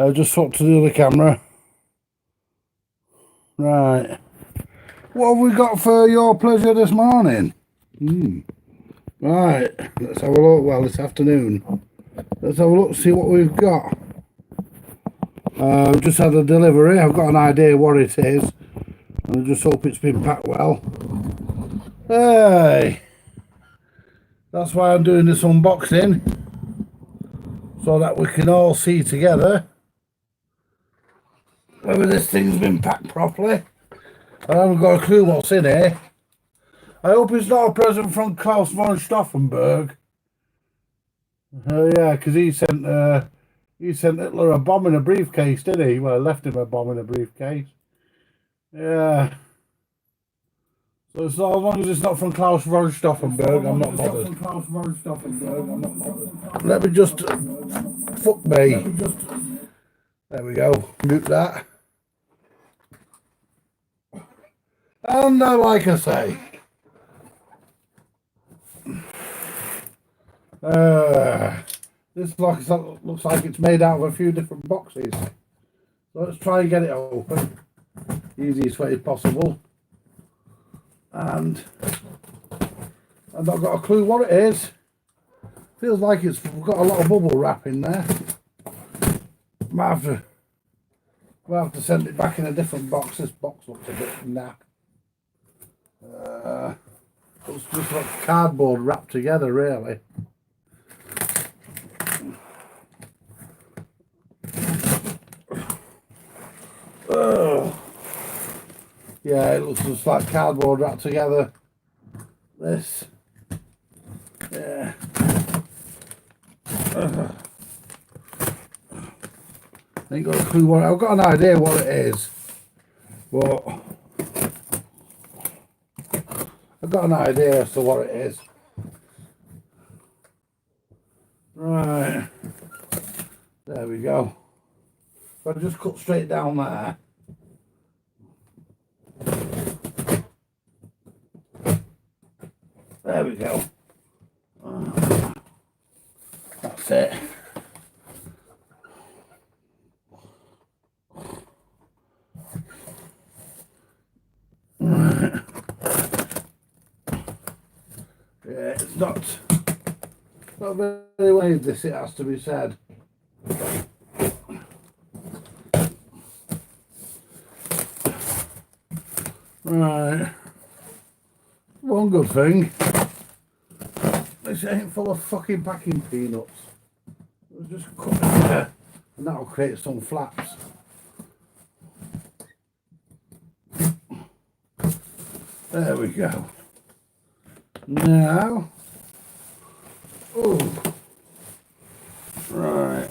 Just swap to the other camera. Right. What have we got for your pleasure this morning? Right. Let's have a look. Well, this afternoon. Let's have a look, see what we've got. Just had a delivery. I've got an idea what it is. I just hope it's been packed well. Hey. That's why I'm doing this unboxing. So that we can all see together whether this thing's been packed properly. I haven't got a clue what's in here. I hope it's not a present from Klaus von Stauffenberg. Yeah, because he sent Hitler a bomb in a briefcase, didn't he? Well, left him a bomb in a briefcase. Yeah. So as long as it's not from Klaus von Stauffenberg, I'm not bothered. Let me just fuck me. There we go. Mute that. And like I say, this box looks like it's made out of a few different boxes. So let's try and get it open. Easiest way possible. And I've not got a clue what it is. Feels like it's got a lot of bubble wrap in there. Might have to send it back in a different box. This box looks a bit naff. It's just like cardboard wrapped together, really. Yeah, it looks just like cardboard wrapped together. This. Yeah. I ain't got a clue what. I've got an idea what it is, but I've got an idea as to what it is. Right. There we go. If I just cut straight down there. There we go. That's it. Right. Yeah, it's not very well this, it has to be said. Right. One good thing, this ain't full of fucking packing peanuts. We'll just cut it there and that'll create some flaps. There we go. Now, oh, right.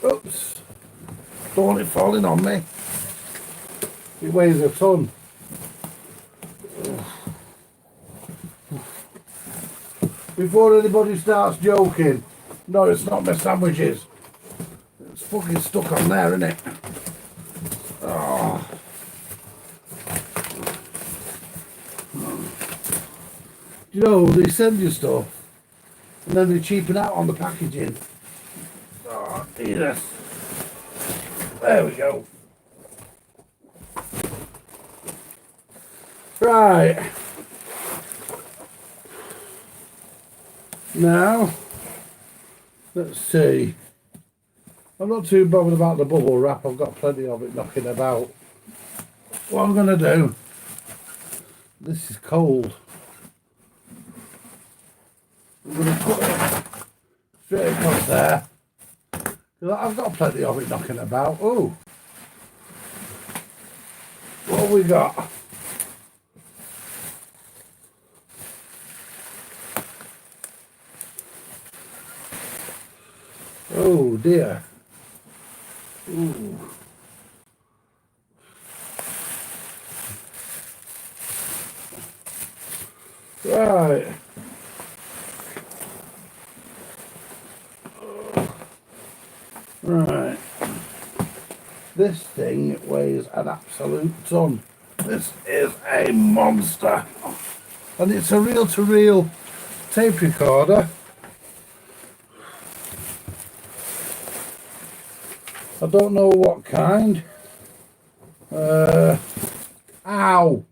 Oops, don't want it falling on me. It weighs a ton. Before anybody starts joking, no, it's not my sandwiches. It's fucking stuck on there, isn't it? Oh. You know, they send you stuff and then they cheapen out on the packaging. Oh, dear. There we go. Right. Now, let's see. I'm not too bothered about the bubble wrap. I've got plenty of it knocking about. What I'm going to do, this is cold. I'm going to put it straight across there. I've got plenty of it knocking about. Oh, what have we got? Oh dear. Ooh. Right. Right. This thing weighs an absolute ton. This is a monster. And it's a reel-to-reel tape recorder. I don't know what kind. Ow!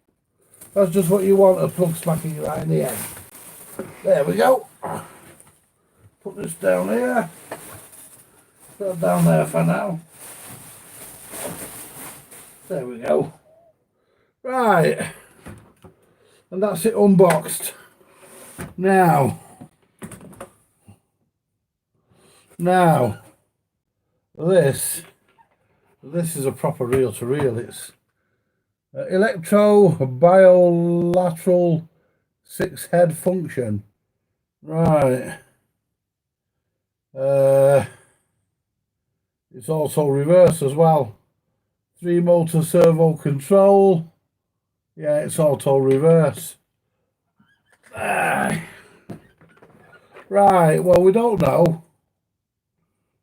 That's just what you want, a plug smacking you right in the head. There we go. Put this down here. Put that down there for now. There we go. Right. And that's it unboxed. Now, this is a proper reel-to-reel. It's electro bilateral 6-head function. Right. It's also reverse as well. 3-motor servo control. Yeah, it's auto reverse. Right, well, we don't know.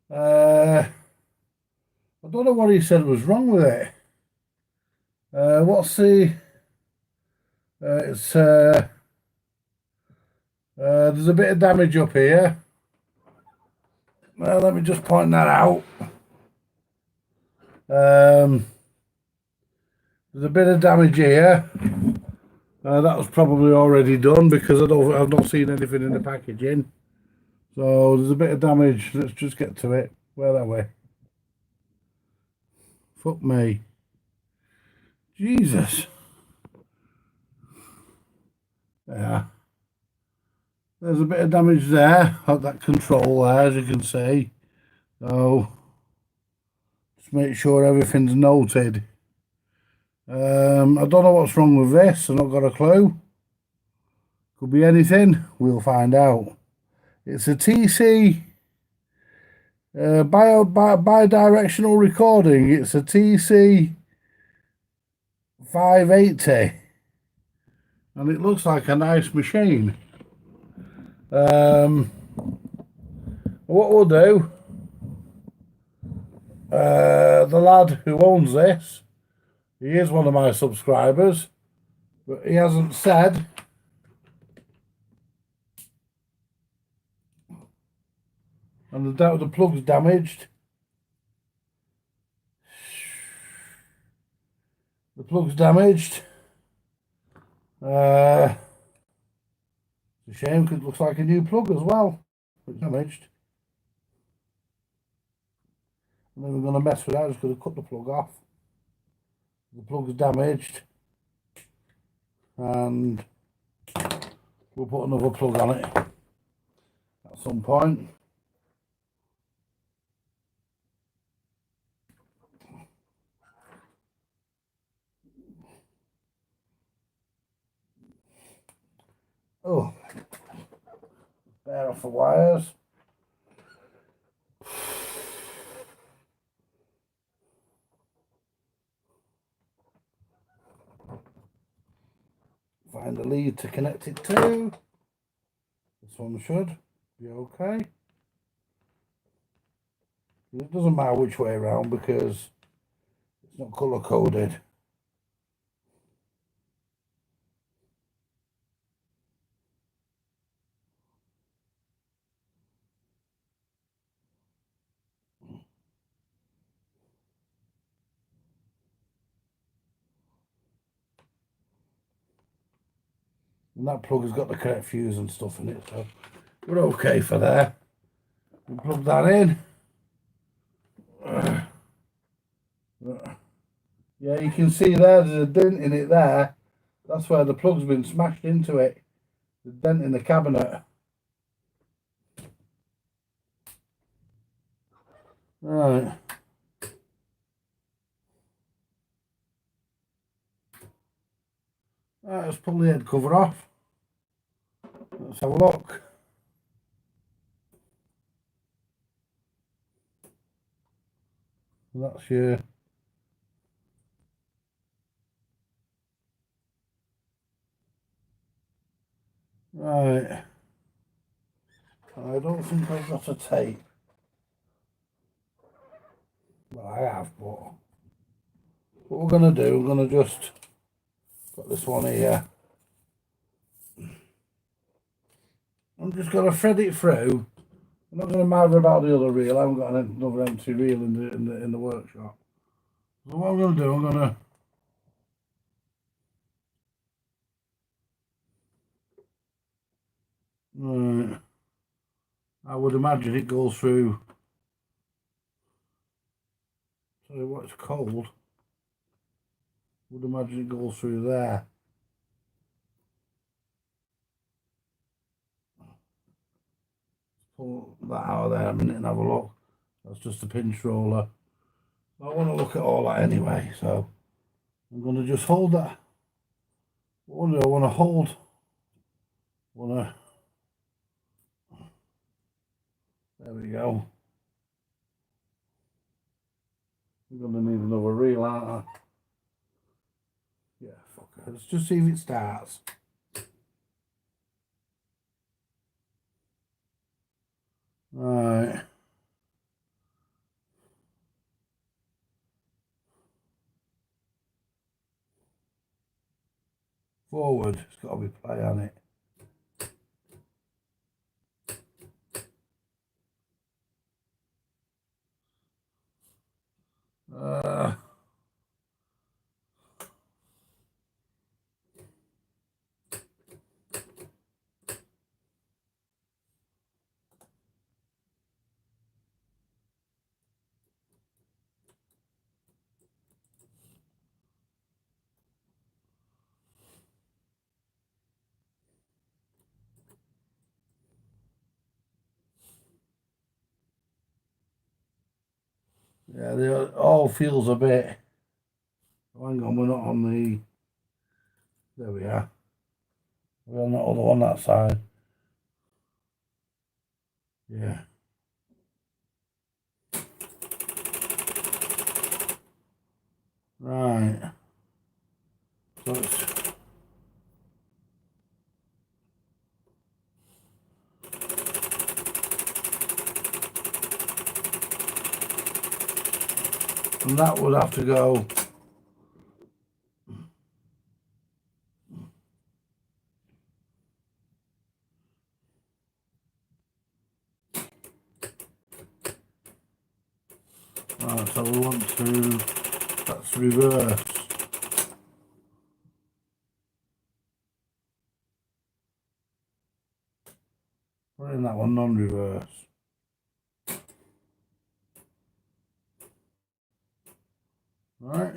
I don't know what he said was wrong with it. What's the... there's a bit of damage up here. Well, let me just point that out. There's a bit of damage here. That was probably already done because I've not seen anything in the packaging. So there's a bit of damage. Let's just get to it. Where are we? Fuck me. Jesus. Yeah. There's a bit of damage there at that control there, as you can see. So just make sure everything's noted. I don't know what's wrong with this. I've not got a clue. Could be anything. We'll find out. It's a TC bidirectional recording. It's a TC 580, and it looks like a nice machine. What we'll do, the lad who owns this, he is one of my subscribers, but he hasn't said and the plug's damaged. The plug's damaged. It's a shame because it looks like a new plug as well. It's damaged. And then we're going to mess with that. I'm just going to cut the plug off. The plug's damaged. And we'll put another plug on it at some point. Oh, bear off the wires. Find the lead to connect it to. This one should be okay. It doesn't matter which way around because it's not color coded. And that plug has got the correct fuse and stuff in it, so we're okay for there. We'll plug that in. Yeah, you can see there's a dent in it there. That's where the plug's been smashed into it. The dent in the cabinet. Right. Right, let's pull the head cover off. Let's have a look. That's your right. I don't think I've got a tape. Well, I have, but what we're going to do, we're going to just got this one here. I'm just going to thread it through I'm not going to matter about the other reel. I haven't got another empty reel in the workshop. So what I'm going to do, I'm going to I would imagine it goes through. Tell you what, it's cold. Would imagine it goes through there. Pull that out of there a minute and have a look. That's just a pinch roller. I want to look at all that anyway, so I'm going to just hold that. What do I want to hold? There we go. I'm going to need another reel, aren't I? Yeah, fuck it. Let's just see if it starts. Right. Forward. It's got to be play on it. Yeah, it all feels a bit. Oh, hang on, we're not on the. There we are. We're not on that side. Yeah. Right. So it's. And that would have to go. Right, so we want to. That's reverse. Put in that one non-reverse. Right.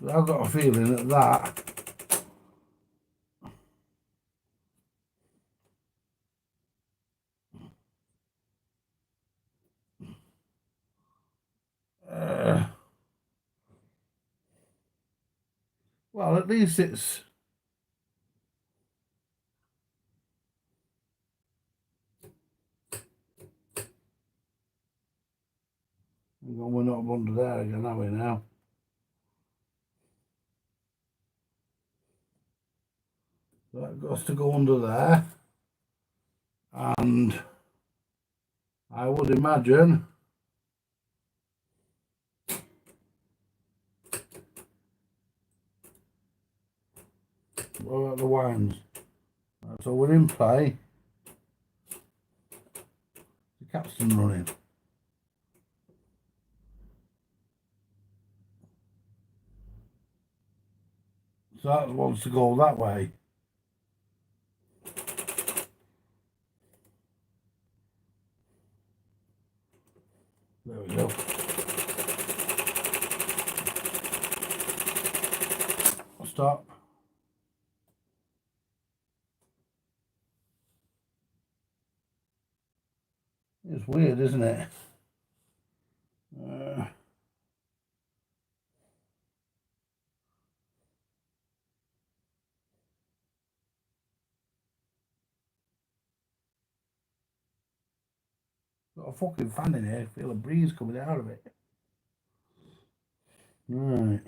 I've got a feeling that well, at least it's. We're not under there again, are we now? That goes to go under there. And I would imagine what about the winds? Right, so we're in play. The capstan running. So that wants to go that way. There we go. Stop. It's weird, isn't it? Got a fucking fan in here. I feel a breeze coming out of it. Right.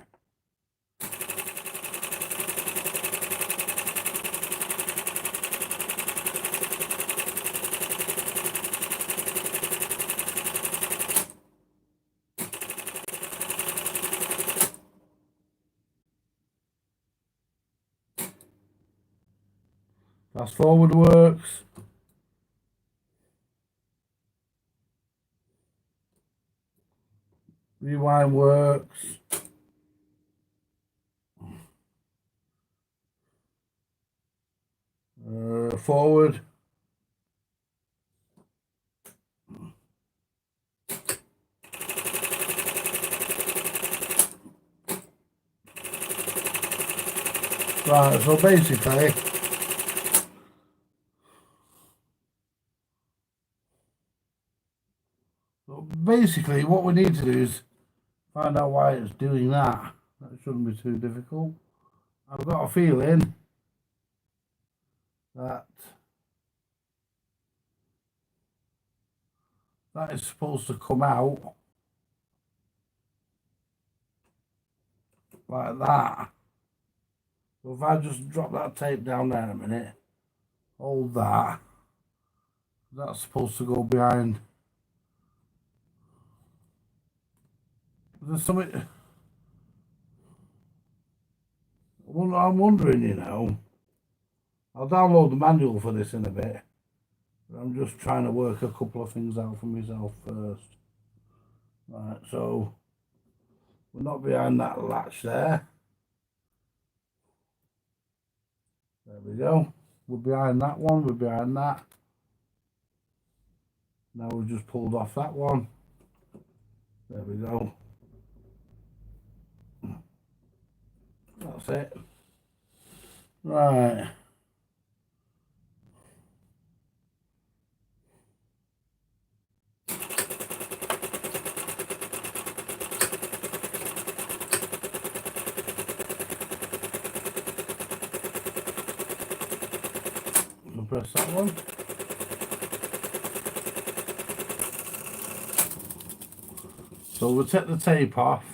Fast forward works. Rewind works. Forward. Right, so basically what we need to do is find out why it's doing that. That shouldn't be too difficult. I've got a feeling that that is supposed to come out like that. So if I just drop that tape down there a minute, hold that, that's supposed to go behind. There's something I'm wondering, you know. I'll download the manual for this in a bit. But I'm just trying to work a couple of things out for myself first. Right, so we're not behind that latch there. There we go. We're behind that one, we're behind that. Now we've just pulled off that one. There we go. That's it. Right. So press that one. So we'll take the tape off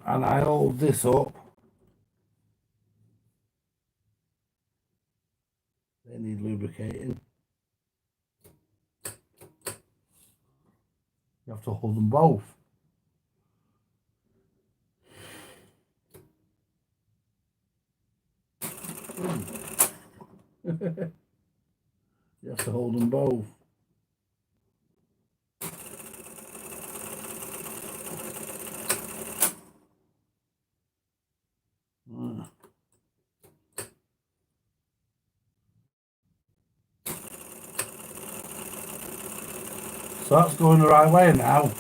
and I hold this up. They need lubricating. You have to hold them both. You have to hold them both. So that's going the right way now.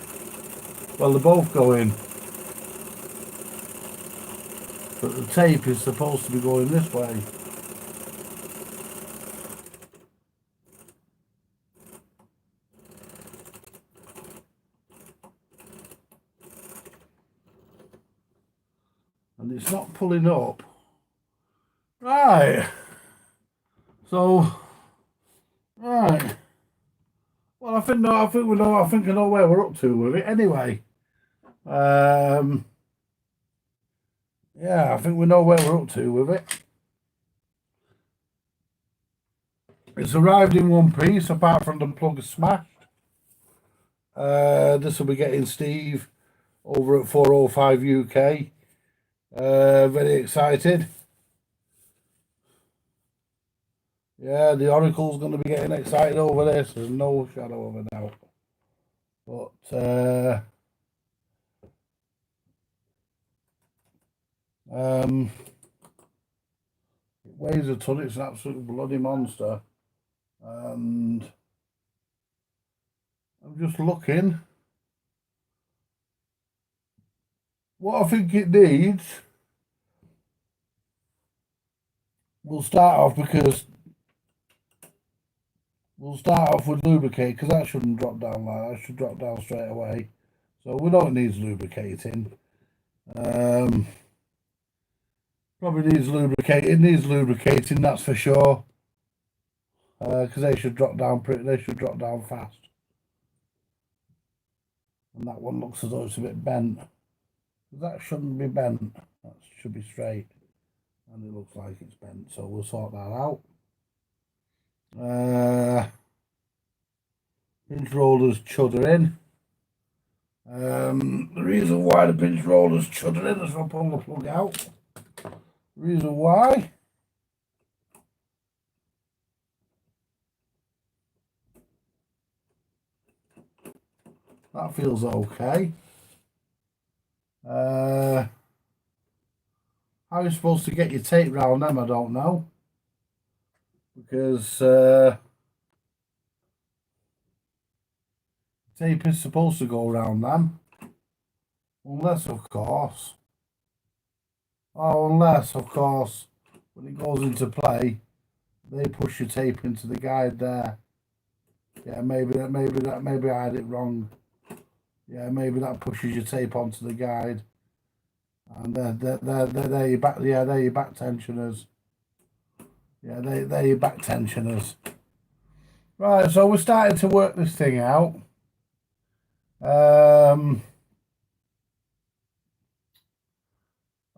Well, they're both going. But the tape is supposed to be going this way. And it's not pulling up. Right. So, right. Well, I think I know where we're up to with it anyway. Yeah, I think we know where we're up to with it. It's arrived in one piece, apart from the plug is smashed. This will be getting Steve over at 405 UK. Very excited. Yeah, the Oracle's going to be getting excited over this. There's no shadow of a doubt. But it weighs a ton. It's an absolute bloody monster. And I'm just looking. What I think it needs, we'll start off with lubricate, because that shouldn't drop down like that. It should drop down straight away. So we know it needs lubricating. Probably needs lubricating. It needs lubricating, that's for sure. Because they should drop down fast. And that one looks as though it's a bit bent. That shouldn't be bent. That should be straight. And it looks like it's bent, so we'll sort that out. Pinch rollers chuddering. The reason why the pinch rollers chuddering is if I pull the plug out. The reason why That feels okay. How you're supposed to get your tape round them, I don't know. Because tape is supposed to go around them. Unless, of course, when it goes into play, they push your tape into the guide there. Yeah, maybe I had it wrong. Yeah, maybe that pushes your tape onto the guide, and they're your back. Yeah, they're your back tensioners. Yeah, they're your back tensioners. Right, so we're starting to work this thing out. I'm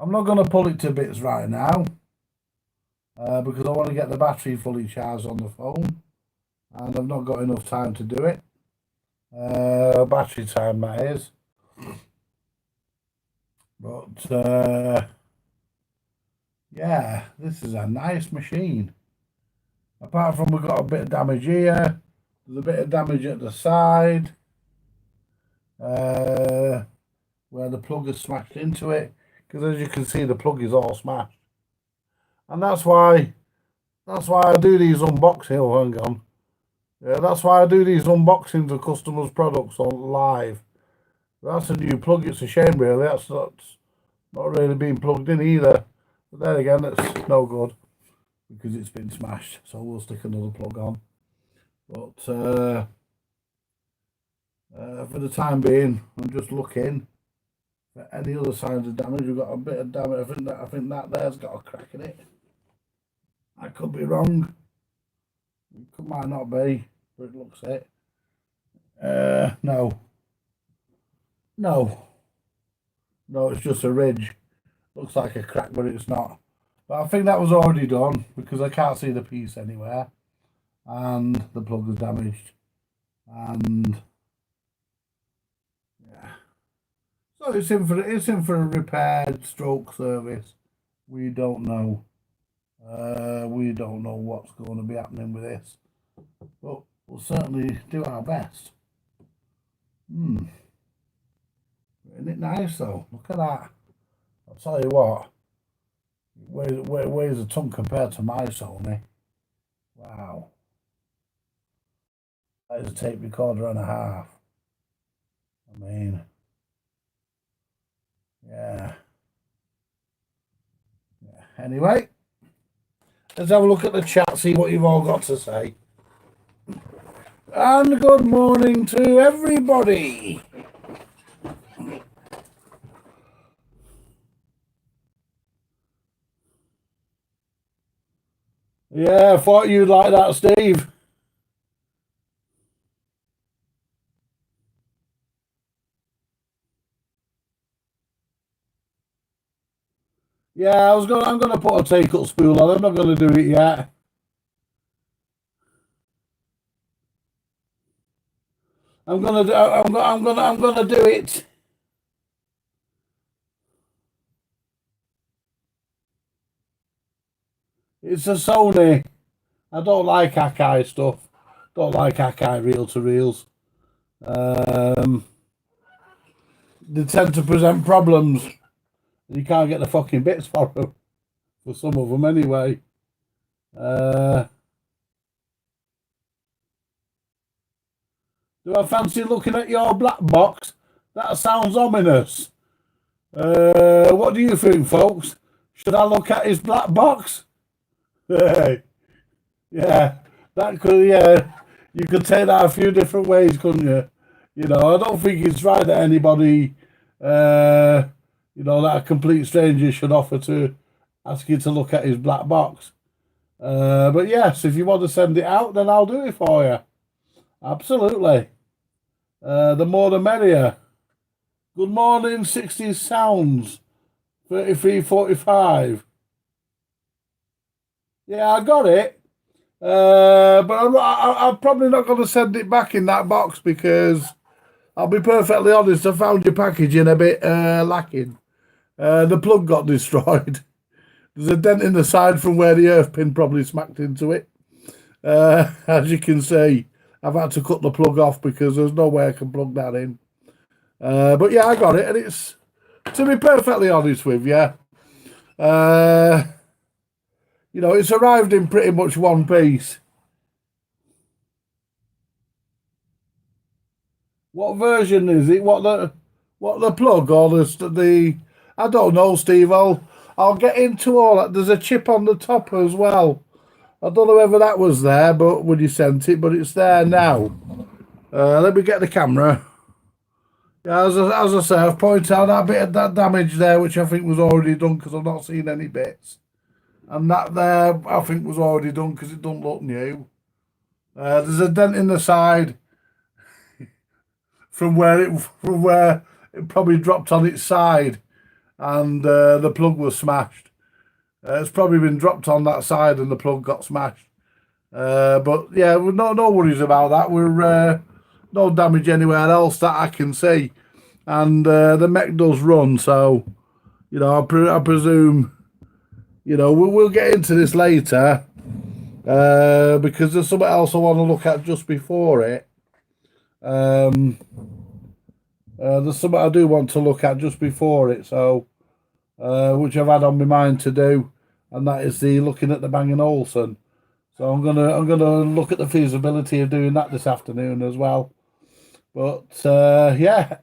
not going to pull it to bits right now because I want to get the battery fully charged on the phone, and I've not got enough time to do it. Battery time, that is. But yeah, this is a nice machine. Apart from we've got a bit of damage here, there's a bit of damage at the side where the plug is smashed into it. Because as you can see, the plug is all smashed, and that's why I do these unboxings. Oh, hang on. Yeah, that's why I do these unboxings of customers' products on live. That's a new plug. It's a shame, really. That's not really being plugged in either. But then again, it's no good because it's been smashed. So we'll stick another plug on. But for the time being, I'm just looking for any other signs of damage. We've got a bit of damage. I think that there's got a crack in it. I could be wrong. It might not be, but it looks it. No, it's just a ridge. Looks like a crack, but it's not. But I think that was already done because I can't see the piece anywhere, and the plug is damaged, and yeah. So it's in for a repaired stroke service. We don't know. We don't know what's going to be happening with this, but we'll certainly do our best. Isn't it nice though? Look at that. I'll tell you what, it weighs a ton compared to my Sony. Wow. That is a tape recorder and a half. I mean, yeah. Anyway, let's have a look at the chat, see what you've all got to say. And good morning to everybody. Yeah, I thought you'd like that, Steve. Yeah, I'm gonna put a take-up spool on. I'm not gonna do it yet. I'm gonna do it. It's a Sony. I don't like Akai stuff. Don't like Akai reel-to-reels. They tend to present problems. You can't get the fucking bits for them. For some of them, anyway. Do I fancy looking at your black box? That sounds ominous. What do you think, folks? Should I look at his black box? Yeah, that could. Yeah, you could take that a few different ways, couldn't you? You know, I don't think it's right that anybody, that a complete stranger should offer to ask you to look at his black box. But yes, if you want to send it out, then I'll do it for you. Absolutely. The more the merrier. Good morning, 60s Sounds. 3345. Yeah, I got it. But I'm probably not going to send it back in that box because I'll be perfectly honest, I found your packaging a bit lacking. The plug got destroyed. There's a dent in the side from where the earth pin probably smacked into it. As you can see, I've had to cut the plug off because there's no way I can plug that in. But yeah, I got it, and it's, to be perfectly honest with you, uh, it's arrived in pretty much one piece. What version is it? What the plug or the? I don't know, Steve. I'll get into all that. There's a chip on the top as well. I don't know whether that was there, but when you sent it, but it's there now. Let me get the camera. Yeah, as I say, I've pointed out that bit of that damage there, which I think was already done because I've not seen any bits. And that there, I think, was already done because it doesn't look new. There's a dent in the side from where it probably dropped on its side, and the plug was smashed. It's probably been dropped on that side, and the plug got smashed. But yeah, no worries about that. We're no damage anywhere else that I can see, and the mech does run. So I presume we'll get into this later because there's something else I want to look at just before it. There's something I do want to look at just before it, so which I've had on my mind to do, and that is the looking at the Bang & Olufsen. So I'm gonna look at the feasibility of doing that this afternoon as well. But yeah,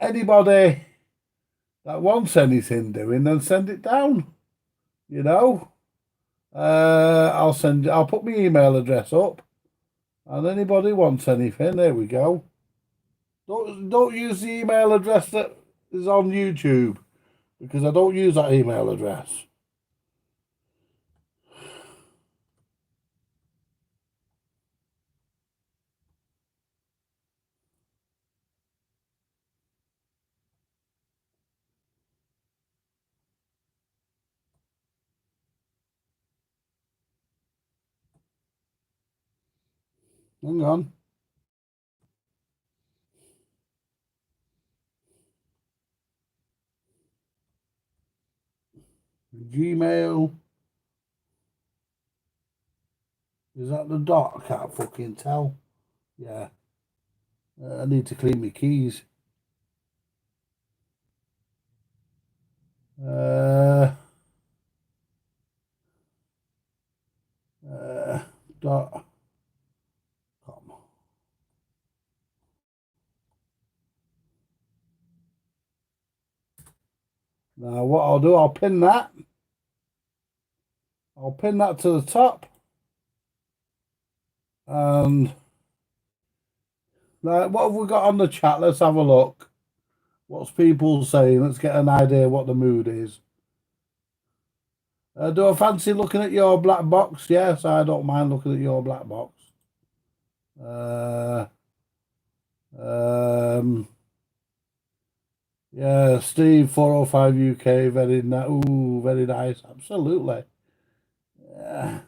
anybody that wants anything doing, then send it down. I'll put my email address up, and anybody wants anything, there we go. Don't use the email address that is on YouTube, because I don't use that email address. Hang on. Gmail. Is that the dot? I can't fucking tell. Yeah. I need to clean my keys. Dot com. Now what I'll do, I'll pin that. I'll pin that to the top. And what have we got on the chat? Let's have a look. What's people saying? Let's get an idea what the mood is. Do I fancy looking at your black box? Yes, I don't mind looking at your black box. Yeah, Steve 405 UK, very nice. Ooh, very nice. Absolutely. Yeah.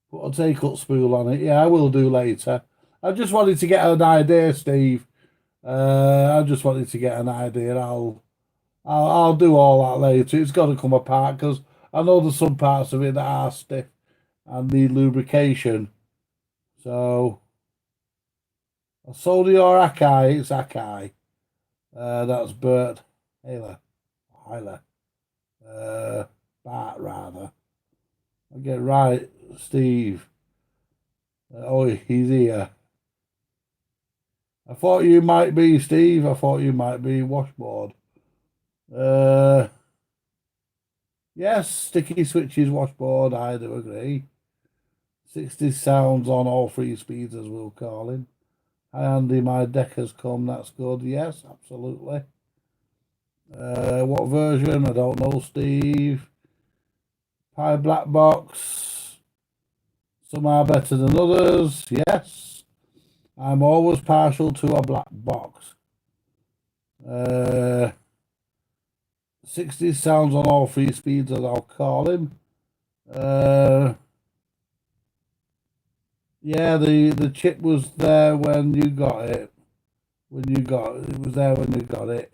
Put a take-up spool on it. Yeah, I will do later. I just wanted to get an idea, Steve. I just wanted to get an idea. I'll do all that later. It's got to come apart because I know there's some parts of it that are stiff and need lubrication. So I sold your Akai. It's Akai. That's Bert Hyler. Bart rather. I get right, Steve. Oh, he's here. I thought you might be Steve. I thought you might be Washboard. Yes, sticky switches washboard. I do agree. 60 sounds on all three speeds, as we'll call him. Hi Andy, my deck has come. That's good. Yes, absolutely. What version? I don't know, Steve. Pi black box. Some are better than others. Yes. I'm always partial to a black box. 60 sounds on all three speeds, as I'll call him. Yeah, the chip was there when you got it. It was there when you got it.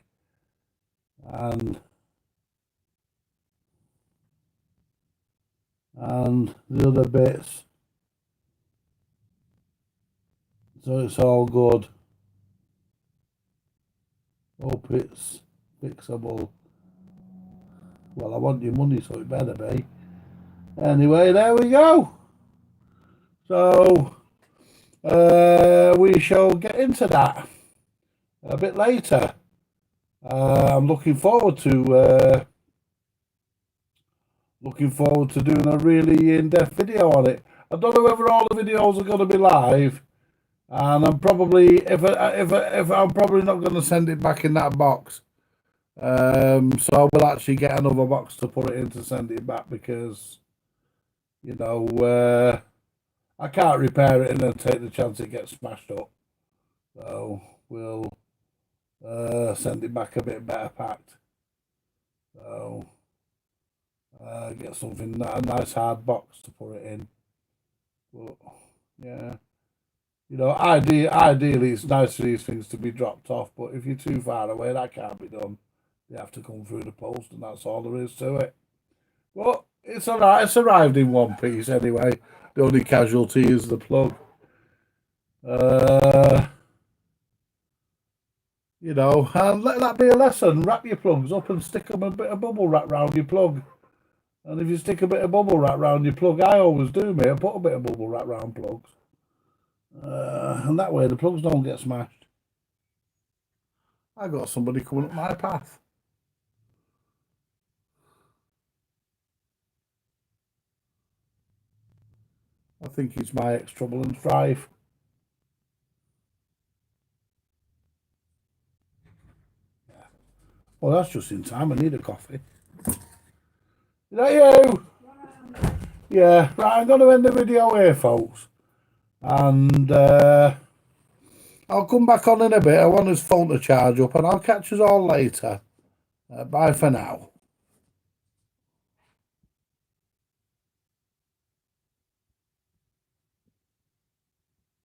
And the other bits. So it's all good. Hope it's fixable. Well, I want your money, so it better be. Anyway, there we go. So we shall get into that a bit later. I'm looking forward to doing a really in-depth video on it. I don't know whether all the videos are going to be live, and I'm probably if I'm probably not going to send it back in that box. So I will actually get another box to put it in to send it back, because you know I can't repair it and then take the chance it gets smashed up. So we'll send it back a bit better packed. So get something, a nice hard box to put it in. But yeah, you know, ideally it's nice for these things to be dropped off, but if you're too far away, that can't be done. They have to come through the post, and that's all there is to it. But it's alright. It's arrived in one piece anyway. The only casualty is the plug. You know, and let that be a lesson. Wrap your plugs up and stick them a bit of bubble wrap round your plug. And if you stick a bit of bubble wrap round your plug, I always do, mate. I put a bit of bubble wrap round plugs. And that way the plugs don't get smashed. I got somebody coming up my path. I think it's my ex-Trouble and Strife. Yeah. Well, that's just in time. I need a coffee. Is that you? Yeah. Right, I'm going to end the video here, folks. And I'll come back on in a bit. I want his phone to charge up, and I'll catch us all later. Bye for now.